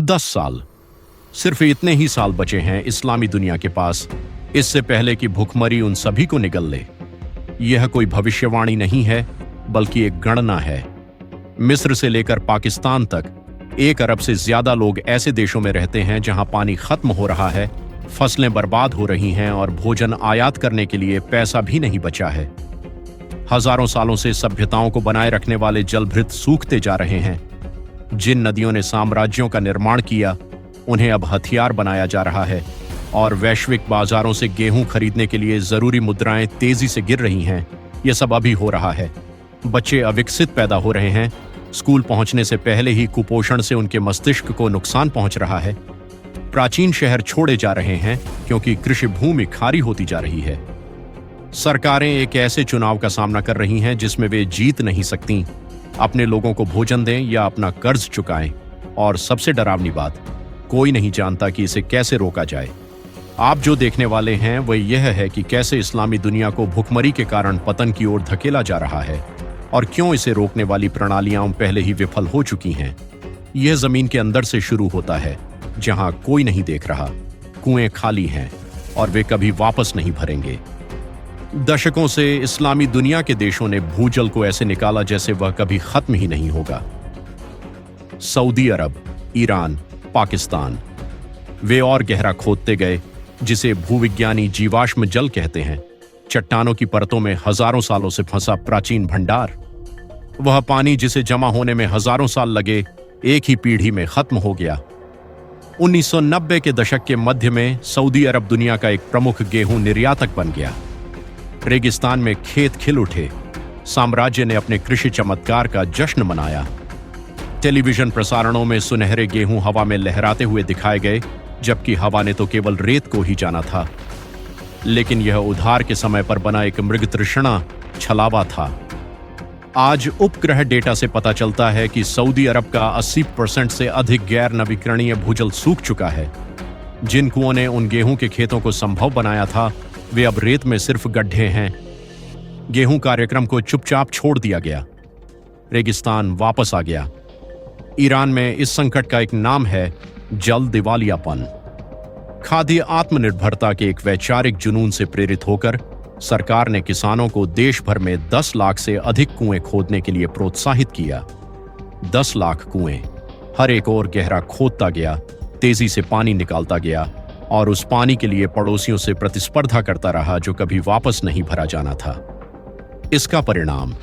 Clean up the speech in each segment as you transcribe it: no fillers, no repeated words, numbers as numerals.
10 साल, सिर्फ इतने ही साल बचे हैं इस्लामी दुनिया के पास, इससे पहले कि भुखमरी उन सभी को निगल ले। यह कोई भविष्यवाणी नहीं है, बल्कि एक गणना है। मिस्र से लेकर पाकिस्तान तक 1 अरब से ज्यादा लोग ऐसे देशों में रहते हैं जहां पानी खत्म हो रहा है, फसलें बर्बाद हो रही हैं और भोजन आयात करने के लिए पैसा भी नहीं बचा है। हजारों सालों से सभ्यताओं को बनाए रखने वाले जलभृत सूखते जा रहे हैं। जिन नदियों ने साम्राज्यों का निर्माण किया, उन्हें अब हथियार बनाया जा रहा है और वैश्विक बाजारों से गेहूं खरीदने के लिए जरूरी मुद्राएं तेजी से गिर रही हैं। यह सब अभी हो रहा है। बच्चे अविकसित पैदा हो रहे हैं। स्कूल पहुंचने से पहले ही कुपोषण से उनके मस्तिष्क को नुकसान पहुंच रहा है। प्राचीन शहर छोड़े जा रहे हैं क्योंकि कृषि भूमि खारी होती जा रही है। सरकारें एक ऐसे चुनाव का सामना कर रही हैं जिसमें वे जीत नहीं सकती। अपने लोगों को भोजन दें या अपना कर्ज चुकाएं, और सबसे डरावनी बात, कोई नहीं जानता कि इसे कैसे रोका जाए। आप जो देखने वाले हैं वह यह है कि कैसे इस्लामी दुनिया को भुखमरी के कारण पतन की ओर धकेला जा रहा है और क्यों इसे रोकने वाली प्रणालियां पहले ही विफल हो चुकी हैं। यह जमीन के अंदर से शुरू होता है, जहां कोई नहीं देख रहा। कुएं खाली हैं और वे कभी वापस नहीं भरेंगे। दशकों से इस्लामी दुनिया के देशों ने भूजल को ऐसे निकाला जैसे वह कभी खत्म ही नहीं होगा। सऊदी अरब, ईरान, पाकिस्तान, वे और गहरा खोदते गए, जिसे भूविज्ञानी जीवाश्म जल कहते हैं। चट्टानों की परतों में हजारों सालों से फंसा प्राचीन भंडार। वह पानी जिसे जमा होने में हजारों साल लगे, एक ही पीढ़ी में खत्म हो गया। 1990 के दशक के मध्य में सऊदी अरब दुनिया का एक प्रमुख गेहूं निर्यातक बन गया। रेगिस्तान में खेत खिल उठे। साम्राज्य ने अपने कृषि चमत्कार का जश्न मनाया। टेलीविजन प्रसारणों में सुनहरे गेहूं हवा में लहराते हुए दिखाए गए, जबकि हवा ने तो केवल रेत को ही जाना था। लेकिन यह उधार के समय पर बना एक मृगतृष्णा छलावा था। आज उपग्रह डेटा से पता चलता है कि सऊदी अरब का 80% से अधिक गैर नवीकरणीय भूजल सूख चुका है। जिन कुओं ने उन गेहूं के खेतों को संभव बनाया था, वे अब रेत में सिर्फ गड्ढे हैं। गेहूं कार्यक्रम को चुपचाप छोड़ दिया गया। रेगिस्तान वापस आ गया। ईरान में इस संकट का एक नाम है जल दिवालियापन। खाद्य आत्मनिर्भरता के एक वैचारिक जुनून से प्रेरित होकर सरकार ने किसानों को देश भर में 10 लाख से अधिक कुएं खोदने के लिए प्रोत्साहित किया। 10 लाख कुएं, हर एक और गहरा खोदता गया, तेजी से पानी निकालता गया और उस पानी के लिए पड़ोसियों से प्रतिस्पर्धा करता रहा जो कभी वापस नहीं भरा जाना था। इसका परिणाम,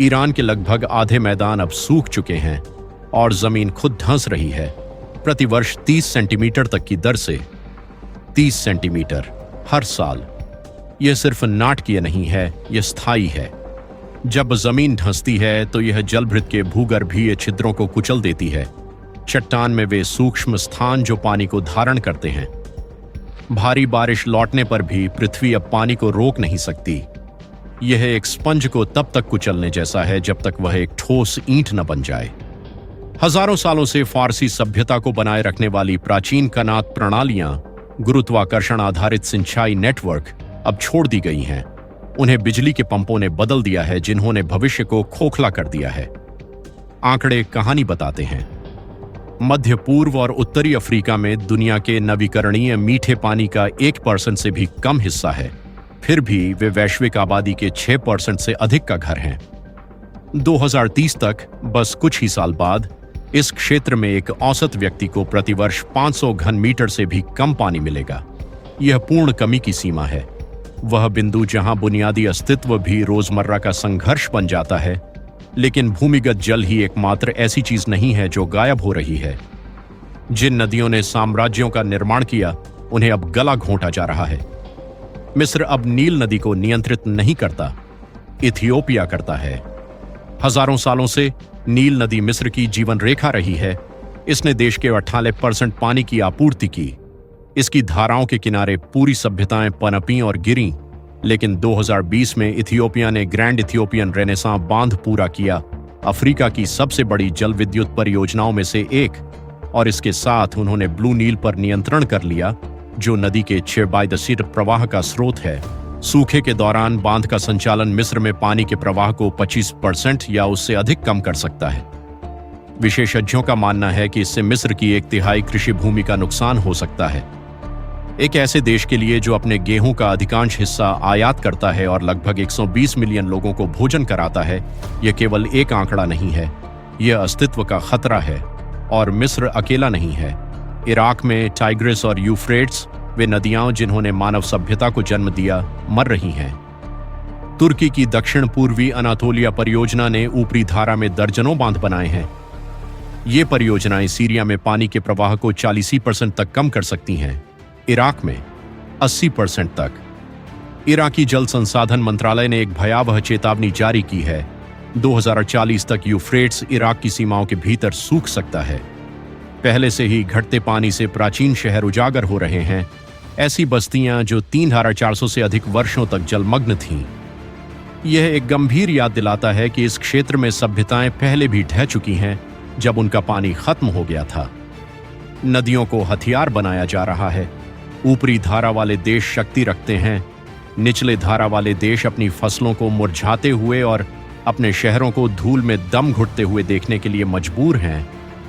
ईरान के लगभग आधे मैदान अब सूख चुके हैं और जमीन खुद धंस रही है, प्रतिवर्ष 30 सेंटीमीटर तक की दर से। 30 सेंटीमीटर हर साल। यह सिर्फ नाटकीय नहीं है, यह स्थायी है। जब जमीन धंसती है तो यह जलभृत के भूगर्भीय छिद्रों को कुचल देती है। चट्टान में वे सूक्ष्म स्थान जो पानी को धारण करते हैं। भारी बारिश लौटने पर भी पृथ्वी अब पानी को रोक नहीं सकती। यह एक स्पंज को तब तक कुचलने जैसा है जब तक वह एक ठोस ईंट न बन जाए। हजारों सालों से फारसी सभ्यता को बनाए रखने वाली प्राचीन कनात प्रणालियां, गुरुत्वाकर्षण आधारित सिंचाई नेटवर्क अब छोड़ दी गई हैं। उन्हें बिजली के पंपों ने बदल दिया है, जिन्होंने भविष्य को खोखला कर दिया है। आंकड़े कहानी बताते हैं। मध्य पूर्व और उत्तरी अफ्रीका में दुनिया के नवीकरणीय मीठे पानी का 1% से भी कम हिस्सा है। फिर भी वे वैश्विक आबादी के 6% से अधिक का घर हैं। 2030 तक, बस कुछ ही साल बाद, इस क्षेत्र में एक औसत व्यक्ति को प्रतिवर्ष 500 घन मीटर से भी कम पानी मिलेगा। यह पूर्ण कमी की सीमा है, वह बिंदु जहां बुनियादी अस्तित्व भी रोजमर्रा का संघर्ष बन जाता है। लेकिन भूमिगत जल ही एकमात्र ऐसी चीज नहीं है जो गायब हो रही है। जिन नदियों ने साम्राज्यों का निर्माण किया, उन्हें अब गला घोंटा जा रहा है। मिस्र अब नील नदी को नियंत्रित नहीं करता, इथियोपिया करता है। हजारों सालों से नील नदी मिस्र की जीवन रेखा रही है। इसने देश के 48% पानी की आपूर्ति की। इसकी धाराओं के किनारे पूरी सभ्यताएं पनपीं और गिरीं। लेकिन 2020 में इथियोपिया ने ग्रैंड इथियोपियन रेनेसां बांध पूरा किया, अफ्रीका की सबसे बड़ी जल विद्युत परियोजनाओं में से एक, और इसके साथ उन्होंने ब्लू नील पर नियंत्रण कर लिया, जो नदी के 6/10 प्रवाह का स्रोत है। सूखे के दौरान बांध का संचालन मिस्र में पानी के प्रवाह को 25% या उससे अधिक कम कर सकता है। विशेषज्ञों का मानना है कि इससे मिस्र की 1/3 कृषि भूमि का नुकसान हो सकता है। एक ऐसे देश के लिए जो अपने गेहूं का अधिकांश हिस्सा आयात करता है और लगभग 120 मिलियन लोगों को भोजन कराता है, यह केवल एक आंकड़ा नहीं है, यह अस्तित्व का खतरा है। और मिस्र अकेला नहीं है। इराक में टाइग्रिस और यूफ्रेट्स, वे नदियां जिन्होंने मानव सभ्यता को जन्म दिया, मर रही हैं। तुर्की की दक्षिण पूर्वी अनातोलिया परियोजना ने ऊपरी धारा में दर्जनों बांध बनाए हैं। ये परियोजनाएं सीरिया में पानी के प्रवाह को 40% तक कम कर सकती हैं, इराक में 80% तक। इराकी जल संसाधन मंत्रालय ने एक भयावह चेतावनी जारी की है। 2040 तक यूफ्रेट्स इराक की सीमाओं के भीतर सूख सकता है। पहले से ही घटते पानी से प्राचीन शहर उजागर हो रहे हैं, ऐसी बस्तियां जो 3400 से अधिक वर्षों तक जलमग्न थीं। यह एक गंभीर याद दिलाता है कि इस क्षेत्र में सभ्यताएं पहले भी ढह चुकी हैं, जब उनका पानी खत्म हो गया था। नदियों को हथियार बनाया जा रहा है। ऊपरी धारा वाले देश शक्ति रखते हैं, निचले धारा वाले देश अपनी फसलों को मुरझाते हुए और अपने शहरों को धूल में दम घुटते हुए देखने के लिए मजबूर हैं।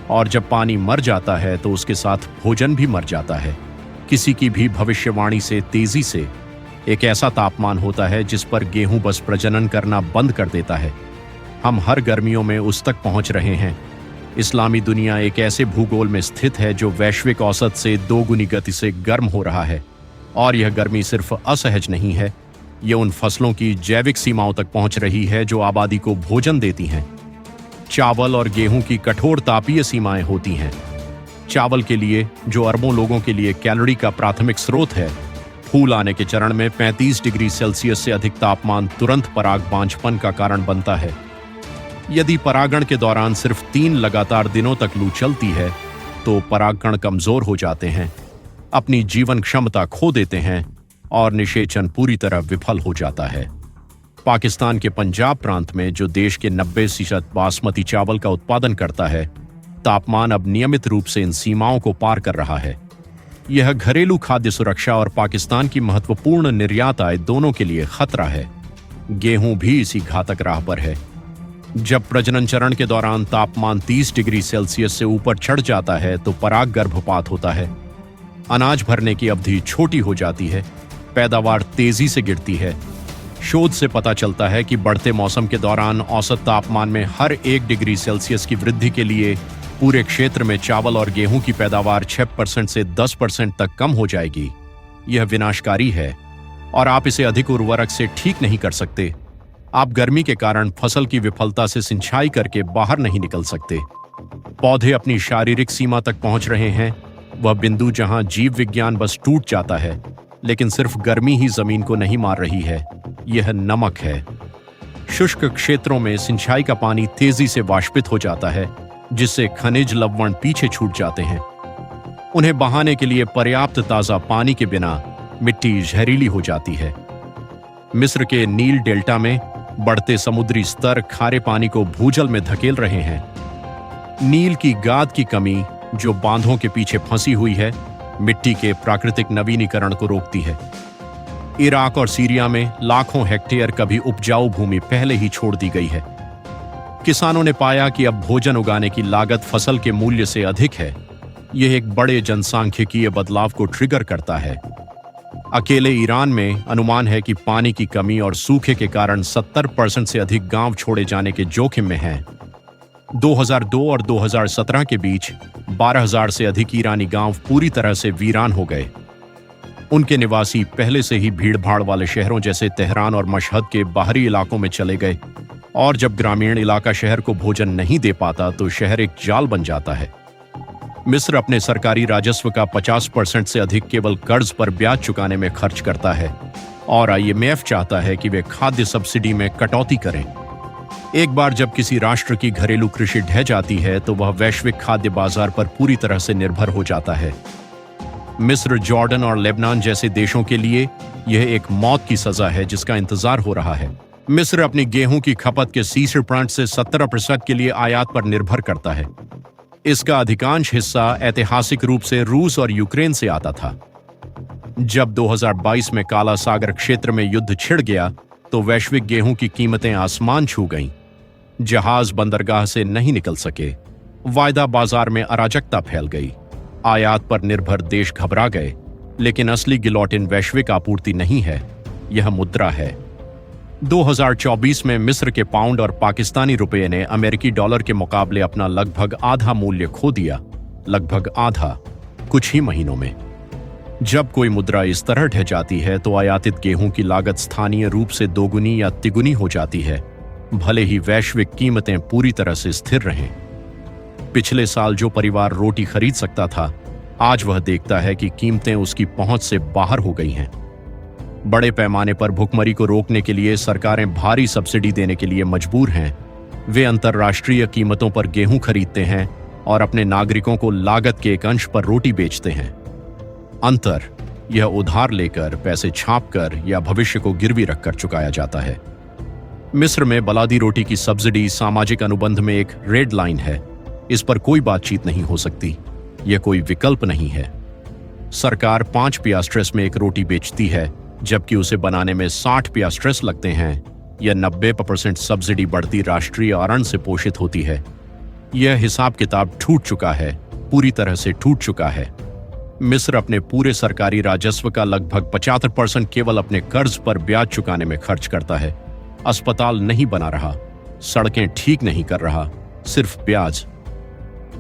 और जब पानी मर जाता है तो उसके साथ भोजन भी मर जाता है। किसी की भी भविष्यवाणी से तेजी से एक ऐसा तापमान होता है जिस पर गेहूं बस प्रजनन करना बंद कर देता है। हम हर गर्मियों में उस तक पहुंच रहे हैं। इस्लामी दुनिया एक ऐसे भूगोल में स्थित है जो वैश्विक औसत से 2 गुनी गति से गर्म हो रहा है। और यह गर्मी सिर्फ असहज नहीं है, यह उन फसलों की जैविक सीमाओं तक पहुंच रही है जो आबादी को भोजन देती हैं। चावल और गेहूं की कठोर तापीय सीमाएं होती हैं। चावल के लिए, जो अरबों लोगों के लिए कैलोरी का प्राथमिक स्रोत है, फूल आने के चरण में 35 डिग्री सेल्सियस से अधिक तापमान तुरंत पराग बांझपन का कारण बनता है। यदि परागण के दौरान सिर्फ 3 लगातार दिनों तक लू चलती है तो परागकण कमजोर हो जाते हैं, अपनी जीवन क्षमता खो देते हैं और निषेचन पूरी तरह विफल हो जाता है। पाकिस्तान के पंजाब प्रांत में, जो देश के 90% बासमती चावल का उत्पादन करता है, तापमान अब नियमित रूप से इन सीमाओं को पार कर रहा है। यह घरेलू खाद्य सुरक्षा और पाकिस्तान की महत्वपूर्ण निर्यात आय दोनों के लिए खतरा है। गेहूं भी इसी घातक राह पर है। जब प्रजनन चरण के दौरान तापमान 30 डिग्री सेल्सियस से ऊपर चढ़ जाता है तो पराग गर्भपात होता है। अनाज भरने की अवधि छोटी हो जाती है, पैदावार तेजी से गिरती है। शोध से पता चलता है कि बढ़ते मौसम के दौरान औसत तापमान में हर 1 डिग्री सेल्सियस की वृद्धि के लिए पूरे क्षेत्र में चावल और गेहूं की पैदावार 6% से 10% तक कम हो जाएगी। यह विनाशकारी है और आप इसे अधिक उर्वरक से ठीक नहीं कर सकते। आप गर्मी के कारण फसल की विफलता से सिंचाई करके बाहर नहीं निकल सकते। पौधे अपनी शारीरिक सीमा तक पहुंच रहे हैं, वह बिंदु जहां जीव विज्ञान बस टूट जाता है। लेकिन सिर्फ गर्मी ही जमीन को नहीं मार रही है, यह नमक है। शुष्क क्षेत्रों में सिंचाई का पानी तेजी से वाष्पित हो जाता है, जिससे खनिज लवण पीछे छूट जाते हैं। उन्हें बहाने के लिए पर्याप्त ताजा पानी के बिना मिट्टी जहरीली हो जाती है। मिस्र के नील डेल्टा में बढ़ते समुद्री स्तर खारे पानी को भूजल में धकेल रहे हैं। नील की गाद की कमी, जो बांधों के पीछे फंसी हुई है, मिट्टी के प्राकृतिक नवीनीकरण को रोकती है। इराक और सीरिया में लाखों हेक्टेयर कभी उपजाऊ भूमि पहले ही छोड़ दी गई है। किसानों ने पाया कि अब भोजन उगाने की लागत फसल के मूल्य से अधिक है। यह एक बड़े जनसांख्यिकीय बदलाव को ट्रिगर करता है। अकेले ईरान में अनुमान है कि पानी की कमी और सूखे के कारण 70% से अधिक गांव छोड़े जाने के जोखिम में हैं। 2002 और 2017 के बीच 12,000 से अधिक ईरानी गांव पूरी तरह से वीरान हो गए। उनके निवासी पहले से ही भीड़-भाड़ वाले शहरों जैसे तेहरान और मशहद के बाहरी इलाकों में चले गए। और जब ग्रामीण इलाका शहर को भोजन नहीं दे पाता तो शहर एक जाल बन जाता है। मिस्र अपने सरकारी राजस्व का 50% से अधिक केवल कर्ज पर ब्याज चुकाने में खर्च करता है और IMF चाहता है कि वे खाद्य सब्सिडी में कटौती करें। एक बार जब किसी राष्ट्र की घरेलू कृषि ढह जाती है तो वह वैश्विक खाद्य बाजार पर पूरी तरह से निर्भर हो जाता है। मिस्र, जॉर्डन और लेबनान जैसे देशों के लिए यह एक मौत की सजा है जिसका इंतजार हो रहा है। मिस्र अपनी गेहूं की खपत के 30% से 17% के लिए आयात पर निर्भर करता है। इसका अधिकांश हिस्सा ऐतिहासिक रूप से रूस और यूक्रेन से आता था। जब 2022 में काला सागर क्षेत्र में युद्ध छिड़ गया तो वैश्विक गेहूं की कीमतें आसमान छू गईं। जहाज बंदरगाह से नहीं निकल सके। वायदा बाजार में अराजकता फैल गई। आयात पर निर्भर देश घबरा गए। लेकिन असली गिलोटिन वैश्विक आपूर्ति नहीं है, यह मुद्रा है। 2024 में मिस्र के पाउंड और पाकिस्तानी रुपये ने अमेरिकी डॉलर के मुकाबले अपना लगभग आधा मूल्य खो दिया, लगभग आधा, कुछ ही महीनों में। जब कोई मुद्रा इस तरह ढह जाती है तो आयातित गेहूं की लागत स्थानीय रूप से दोगुनी या तिगुनी हो जाती है, भले ही वैश्विक कीमतें पूरी तरह से स्थिर रहें। पिछले साल जो परिवार रोटी खरीद सकता था, आज वह देखता है कि कीमतें उसकी पहुंच से बाहर हो गई हैं। बड़े पैमाने पर भुखमरी को रोकने के लिए सरकारें भारी सब्सिडी देने के लिए मजबूर हैं। वे अंतर्राष्ट्रीय कीमतों पर गेहूं खरीदते हैं और अपने नागरिकों को लागत के एक अंश पर रोटी बेचते हैं। अंतर यह उधार लेकर, पैसे छापकर या भविष्य को गिरवी रखकर चुकाया जाता है। मिस्र में बलादी रोटी की सब्सिडी सामाजिक अनुबंध में एक रेड लाइन है। इस पर कोई बातचीत नहीं हो सकती। यह कोई विकल्प नहीं है। सरकार 5 पियास्ट्रेस में एक रोटी बेचती है, जबकि उसे बनाने में 60 पियास्ट्रेस लगते हैं। यह 90% सब्सिडी बढ़ती राष्ट्रीय आरण से पोषित होती है। यह हिसाब किताब टूट चुका है, पूरी तरह से टूट चुका है। मिस्र अपने पूरे सरकारी राजस्व का लगभग 75% केवल अपने कर्ज पर ब्याज चुकाने में खर्च करता है। अस्पताल नहीं बना रहा, सड़कें ठीक नहीं कर रहा, सिर्फ ब्याज।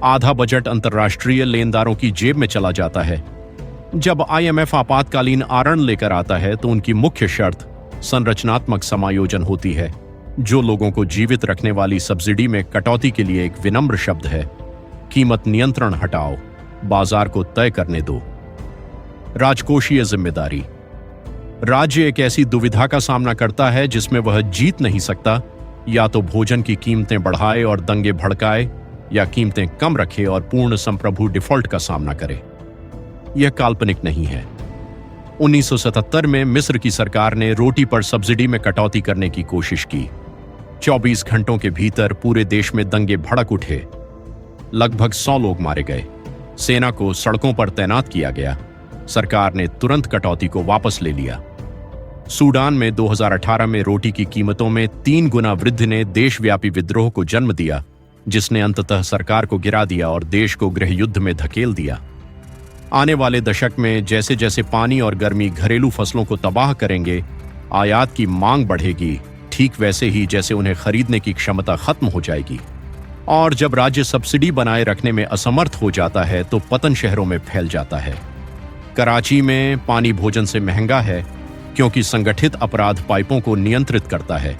आधा बजट अंतर्राष्ट्रीय लेनदारों की जेब में चला जाता है। जब IMF आपातकालीन आरण लेकर आता है तो उनकी मुख्य शर्त संरचनात्मक समायोजन होती है, जो लोगों को जीवित रखने वाली सब्सिडी में कटौती के लिए एक विनम्र शब्द है। कीमत नियंत्रण हटाओ, बाजार को तय करने दो। राजकोषीय जिम्मेदारी। राज्य एक ऐसी दुविधा का सामना करता है जिसमें वह जीत नहीं सकता। या तो भोजन की कीमतें बढ़ाए और दंगे भड़काए, या कीमतें कम रखे और पूर्ण संप्रभु डिफॉल्ट का सामना करे। यह काल्पनिक नहीं है। 1977 में मिस्र की सरकार ने रोटी पर सब्सिडी में कटौती करने की कोशिश की। 24 घंटों के भीतर पूरे देश में दंगे भड़क उठे। लगभग 100 लोग मारे गए। सेना को सड़कों पर तैनात किया गया। सरकार ने तुरंत कटौती को वापस ले लिया। सूडान में 2018 में रोटी की कीमतों में 3 गुना वृद्धि ने देशव्यापी विद्रोह को जन्म दिया, जिसने अंततः सरकार को गिरा दिया और देश को गृह युद्ध में धकेल दिया। आने वाले दशक में जैसे जैसे पानी और गर्मी घरेलू फसलों को तबाह करेंगे, आयात की मांग बढ़ेगी, ठीक वैसे ही जैसे उन्हें खरीदने की क्षमता खत्म हो जाएगी। और जब राज्य सब्सिडी बनाए रखने में असमर्थ हो जाता है तो पतन शहरों में फैल जाता है। कराची में पानी भोजन से महंगा है क्योंकि संगठित अपराध पाइपों को नियंत्रित करता है।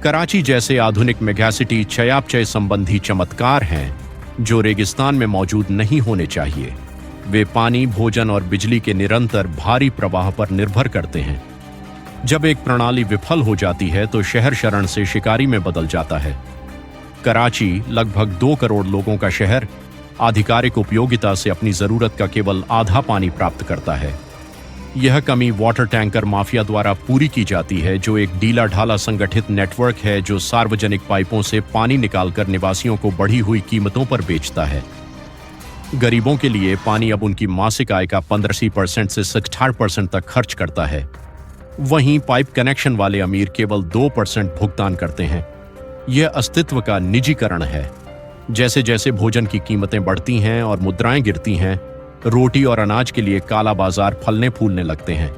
कराची जैसे आधुनिक मेगासिटी चयापचय संबंधी चमत्कार हैं जो रेगिस्तान में मौजूद नहीं होने चाहिए। वे पानी, भोजन और बिजली के निरंतर भारी प्रवाह पर निर्भर करते हैं। जब एक प्रणाली विफल हो जाती है तो शहर शरण से शिकारी में बदल जाता है। कराची लगभग 2 करोड़ लोगों का शहर आधिकारिक उपयोगिता से अपनी जरूरत का केवल आधा पानी प्राप्त करता है। यह कमी वाटर टैंकर माफिया द्वारा पूरी की जाती है, जो एक ढीला ढाला संगठित नेटवर्क है जो सार्वजनिक पाइपों से पानी निकालकर निवासियों को बढ़ी हुई कीमतों पर बेचता है। गरीबों के लिए पानी अब उनकी मासिक आय का 15% से 60% तक खर्च करता है। वहीं पाइप कनेक्शन वाले अमीर केवल 2% भुगतान करते हैं। यह अस्तित्व का निजीकरण है। जैसे जैसे भोजन की कीमतें बढ़ती हैं और मुद्राएं गिरती हैं, रोटी और अनाज के लिए काला बाजार फलने फूलने लगते हैं।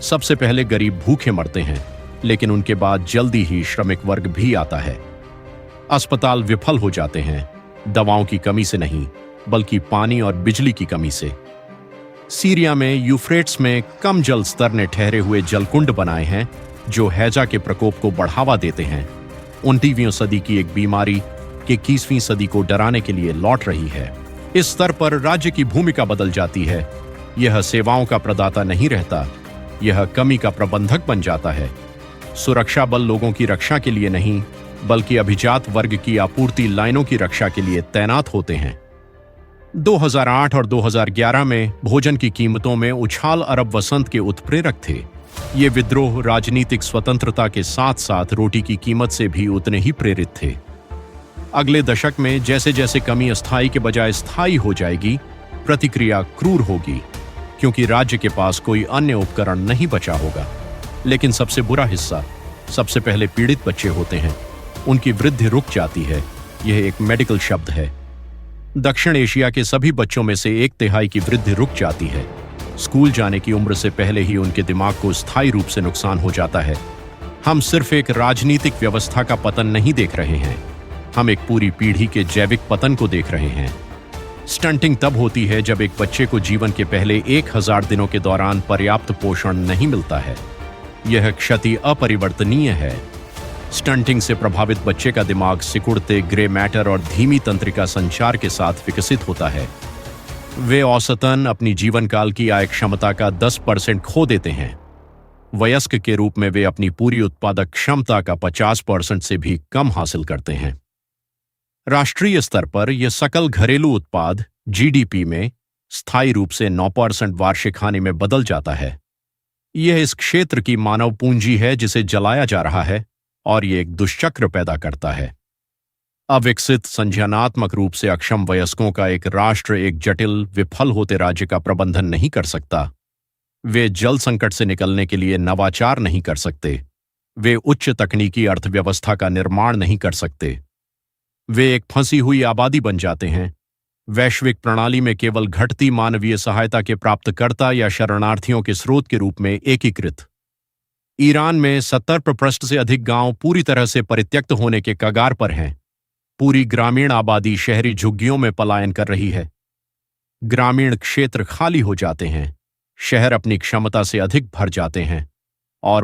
सबसे पहले गरीब भूखे मरते हैं, लेकिन उनके बाद जल्दी ही श्रमिक वर्ग भी आता है। अस्पताल विफल हो जाते हैं, दवाओं की कमी से नहीं, बल्कि पानी और बिजली की कमी से। सीरिया में यूफ्रेट्स में कम जल स्तर ने ठहरे हुए जलकुंड बनाए हैं जो हैजा के प्रकोप को बढ़ावा देते हैं। 19वीं सदी की एक बीमारी कि 21वीं सदी को डराने के लिए लौट रही है। इस स्तर पर राज्य की भूमिका बदल जाती है। यह सेवाओं का प्रदाता नहीं रहता, यह कमी का प्रबंधक बन जाता है। सुरक्षा बल लोगों की रक्षा के लिए नहीं, बल्कि अभिजात वर्ग की आपूर्ति लाइनों की रक्षा के लिए तैनात होते हैं। 2008 और 2011 में भोजन की कीमतों में उछाल अरब वसंत के उत्प्रेरक थे। ये विद्रोह राजनीतिक स्वतंत्रता के साथ साथ रोटी की कीमत से भी उतने ही प्रेरित थे। अगले दशक में जैसे जैसे कमी अस्थायी के बजाय स्थायी हो जाएगी, प्रतिक्रिया क्रूर होगी, क्योंकि राज्य के पास कोई अन्य उपकरण नहीं बचा होगा। लेकिन सबसे बुरा हिस्सा, सबसे पहले पीड़ित बच्चे होते हैं। उनकी वृद्धि रुक जाती है। यह एक मेडिकल शब्द है, दक्षिण एशिया के सभी बच्चों में से 1/3 की वृद्धि रुक जाती है। स्कूल जाने की उम्र से पहले ही उनके दिमाग को स्थायी रूप से नुकसान हो जाता है। हम सिर्फ एक राजनीतिक व्यवस्था का पतन नहीं देख रहे हैं, हम एक पूरी पीढ़ी के जैविक पतन को देख रहे हैं। स्टंटिंग तब होती है जब एक बच्चे को जीवन के पहले 1000 दिनों के दौरान पर्याप्त पोषण नहीं मिलता है। यह क्षति अपरिवर्तनीय है। स्टंटिंग से प्रभावित बच्चे का दिमाग सिकुड़ते ग्रे मैटर और धीमी तंत्रिका संचार के साथ विकसित होता है। वे औसतन अपनी जीवन काल की आय क्षमता का 10% खो देते हैं। वयस्क के रूप में वे अपनी पूरी उत्पादक क्षमता का 50% से भी कम हासिल करते हैं। राष्ट्रीय स्तर पर यह सकल घरेलू उत्पाद जीडीपी में स्थायी रूप से 9% वार्षिक हानि में बदल जाता है। यह इस क्षेत्र की मानव पूंजी है जिसे जलाया जा रहा है और यह एक दुष्चक्र पैदा करता है। अविकसित, संज्ञानात्मक रूप से अक्षम वयस्कों का एक राष्ट्र एक जटिल, विफल होते राज्य का प्रबंधन नहीं कर सकता। वे जल संकट से निकलने के लिए नवाचार नहीं कर सकते। वे उच्च तकनीकी अर्थव्यवस्था का निर्माण नहीं कर सकते। वे एक फंसी हुई आबादी बन जाते हैं, वैश्विक प्रणाली में केवल घटती मानवीय सहायता के प्राप्तकर्ता या शरणार्थियों के स्रोत के रूप में एकीकृत। ईरान में 70% से अधिक गांव पूरी तरह से परित्यक्त होने के कगार पर हैं। पूरी ग्रामीण आबादी शहरी झुग्गियों में पलायन कर रही है। ग्रामीण क्षेत्र खाली हो जाते हैं, शहर अपनी क्षमता से अधिक भर जाते हैं और